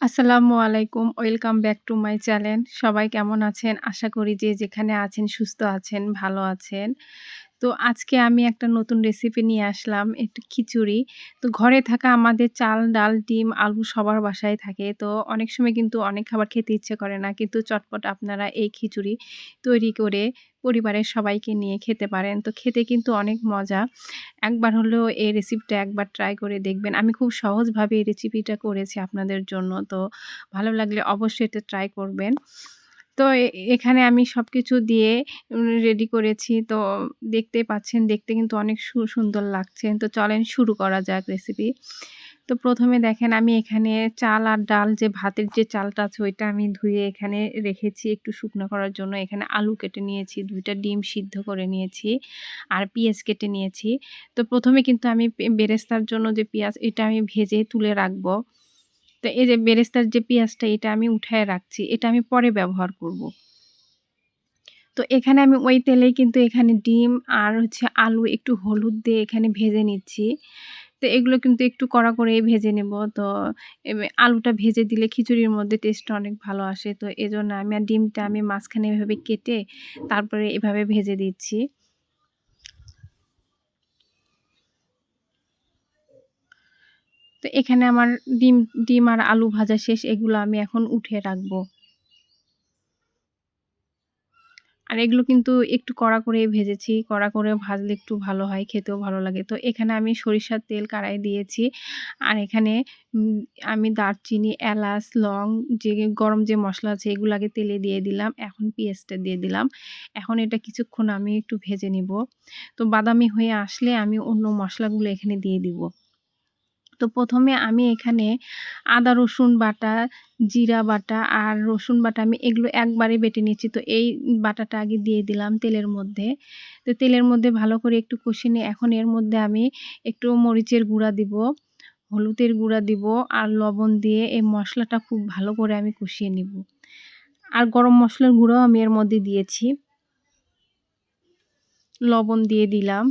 আসসালামু আলাইকুম। Welcome back to my channel. সবাই কেমন আছেন? আশা করি যে যেখানে আছেন সুস্থ আছেন, ভালো আছেন। তো আজকে আমি একটা নতুন রেসিপি নিয়ে আসলাম, একটু খিচুড়ি। তো ঘরে থাকা আমাদের চাল, ডাল, ডিম, আলু সবার বাসায় থাকে। তো অনেক সময় কিন্তু অনেক খাবার খেতে ইচ্ছে করে না। কিন্তু চটপট আপনারা এই খিচুড়ি তৈরি করে পরিবারের সবাইকে নিয়ে খেতে পারেন। তো খেতে কিন্তু অনেক মজা। একবার হলেও এই রেসিপিটা একবার ট্রাই করে দেখবেন। আমি খুব সহজভাবে এই রেসিপিটা করেছি আপনাদের জন্য। তো ভালো লাগলে অবশ্যই এটা ট্রাই করবেন। তো এখানে আমি সবকিছু দিয়ে রেডি করেছি। তো দেখতেই পাচ্ছেন, দেখতে কিন্তু অনেক সুন্দর লাগছে। তো চলেন শুরু করা যাক রেসিপি। তো ১ম এ দেখেন আমি এখানে চাল আর ডাল, যে ভাতের যে চালটা আছে ওইটা আমি ধুয়ে এখানে রেখেছি একটু শুকনো করার জন্য। এখানে আলু কেটে নিয়েছি, ২ টা ডিম সিদ্ধ করে নিয়েছি, আর পেঁয়াজ কেটে নিয়েছি। তো ১ম এ কিন্তু আমি বেরেস্তার জন্য যে পেঁয়াজ, এটা আমি ভেজে তুলে রাখবো। তো এই যে বেরেস্তার যে পেঁয়াজটা, এটা আমি উঠায়ে রাখছি। এটা আমি পরে ব্যবহার করব। তো এখানে আমি ওই তেলেই কিন্তু এখানে ডিম আর আলু একটু হলুদ দিয়ে এখানে ভেজে নিচ্ছি। তো এগুলো কিন্তু একটু কড়া করেই ভেজে নেব। তো আলুটা ভেজে দিলে খিচুড়ির মধ্যে টেস্টটা অনেক ভালো আসে। তো এজন্য আমি আর ডিমটা আমি মাঝখানে এভাবে কেটে তারপরে এভাবে ভেজে দিচ্ছি। তো এখানে আমার ডিম ডিম আর আলু ভাজা শেষ। এগুলো আমি এখন উঠিয়ে রাখবো। আর এগুলো কিন্তু একটু কড়া করেই ভেজেছি। কড়া করে ভাজলে একটু ভালো হয়, খেতেও ভালো লাগে। তো এখানে আমি সরিষার তেল কড়াইয়ে দিয়েছি। আর এখানে উম আমি দারচিনি, এলাচ, লং, যে গরম যে মসলা আছে এগুলো আগে তেলে দিয়ে দিলাম। এখন পেঁয়াজটা দিয়ে দিলাম। এখন এটা কিছুক্ষণ আমি একটু ভেজে নিব। তো বাদামি হয়ে আসলে আমি অন্য মসলাগুলো এখানে দিয়ে দিব। তো ১ম এ আমি এখানে আদা রসুন বাটা, জিরা বাটা আর রসুন বাটা, আমি এগুলো একবারে বেটে নিয়েছি। তো এই বাটাটা আগে দিয়ে দিলাম তেলের মধ্যে। তো তেলের মধ্যে ভালো করে একটু কষিয়ে নিয়ে এখন এর মধ্যে আমি একটু মরিচের গুঁড়া দিব, হলুদের গুঁড়া দিব আর লবণ দিয়ে এই মসলাটা খুব ভালো করে আমি কষিয়ে নিব। আর গরম মসলার গুঁড়াও আমি এর মধ্যে দিয়েছি। লবণ দিয়ে দিলাম।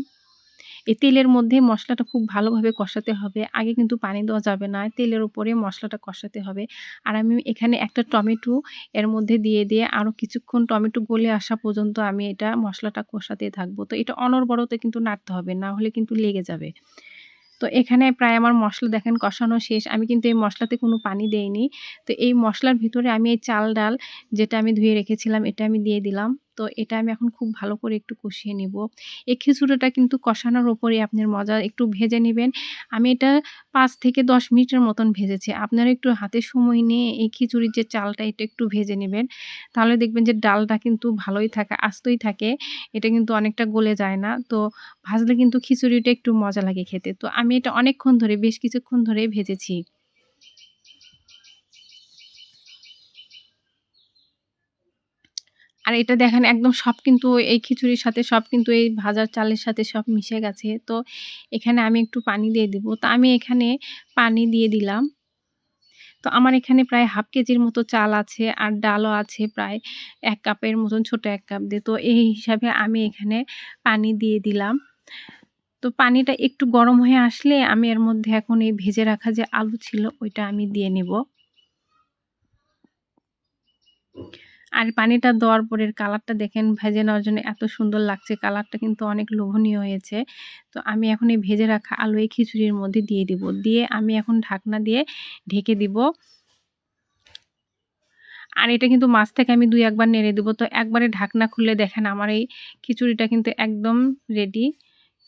এই তেলের মধ্যে মসলাটা খুব ভালোভাবে কষাতে হবে। আগে কিন্তু পানি দেওয়া যাবে না। তেলের উপরে মসলাটা কষাতে হবে। আর আমি এখানে একটা টমেটো এর মধ্যে দিয়ে আরো কিছুক্ষণ টমেটো গলে আসা পর্যন্ত আমি এটা মসলাটা কষাতে থাকবো। তো এটা অনবরত কিন্তু নাড়তে হবে, না হলে কিন্তু লেগে যাবে। তো এখানে প্রায় আমার মসলা দেখেন কষানো শেষ। আমি কিন্তু এই মসলাতে কোনো পানি দেইনি। তো এই মসলার ভিতরে আমি এই চাল, ডাল যেটা আমি ধুয়ে রেখেছিলাম এটা আমি দিয়ে দিলাম। তো এটা আমি এখন খুব ভালো করে একটু কষিয়ে নিব। এই খিচুড়িটা কিন্তু কষানোর উপরেই আপনার মজা। একটু ভেজে নিবেন। আমি এটা ৫ থেকে ১০ মিনিটের মতন ভেজেছি। আপনারা একটু হাতে সময় নিয়ে এই খিচুড়ির যে চালটা এটা একটু ভেজে নিবেন। তাহলে দেখবেন যে ডালটা কিন্তু ভালোই থাকে, আস্তই থাকে। এটা কিন্তু অনেকটা গলে যায় না। তো ভাজলে কিন্তু খিচুড়িটা একটু মজা লাগে খেতে। তো আমি এটা অনেকক্ষণ ধরে, বেশ কিছুক্ষণ ধরেই ভেজেছি। আর এটা দেখেন একদম সব কিন্তু এই খিচুড়ির সাথে সব কিন্তু এই ভাজা চালের সাথে সব মিশে গেছে। তো এখানে আমি একটু পানি দিয়ে দিব। তো আমি এখানে পানি দিয়ে দিলাম। তো আমার এখানে প্রায় ১/২ কেজির মতো চাল আছে আর ডালও আছে প্রায় ১ কাপের মতন, ছোট ১ কাপ দিয়ে। তো এই হিসাবে আমি এখানে পানি দিয়ে দিলাম। তো পানিটা একটু গরম হয়ে আসলে আমি এর মধ্যে এখন এই ভেজে রাখা যে আলু ছিল ওইটা আমি দিয়ে নিব। আর পানিটা দেওয়ার পরে এর কালারটা দেখেন, ভেজে নেওয়ার জন্য এত সুন্দর লাগছে। কালারটা কিন্তু অনেক লোভনীয় হয়েছে। তো আমি এখন এই ভেজে রাখা আলু এই খিচুড়ির মধ্যে দিয়ে দিব। দিয়ে আমি এখন ঢাকনা দিয়ে ঢেকে দিব। আর এটা কিন্তু মাঝ থেকে আমি ২-১ বার নেড়ে দিব। তো একবারে ঢাকনা খুলে দেখেন আমার এই খিচুড়িটা কিন্তু একদম রেডি।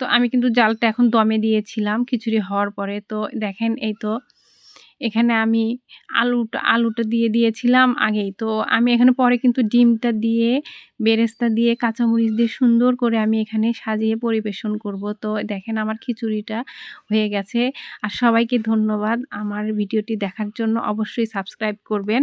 তো আমি কিন্তু জালটা এখন দমে দিয়েছিলাম খিচুড়ি হওয়ার পরে। তো দেখেন এই তো এখানে আমি আলুটা দিয়ে দিয়েছিলাম আগেই। তো আমি এখানে পরে কিন্তু ডিমটা দিয়ে, বেরেস্তা দিয়ে, কাঁচামরিচ দিয়ে সুন্দর করে আমি এখানে সাজিয়ে পরিবেশন করব। তো দেখেন আমার খিচুড়িটা হয়ে গেছে। আর সবাইকে ধন্যবাদ আমার ভিডিওটি দেখার জন্য। অবশ্যই সাবস্ক্রাইব করবেন।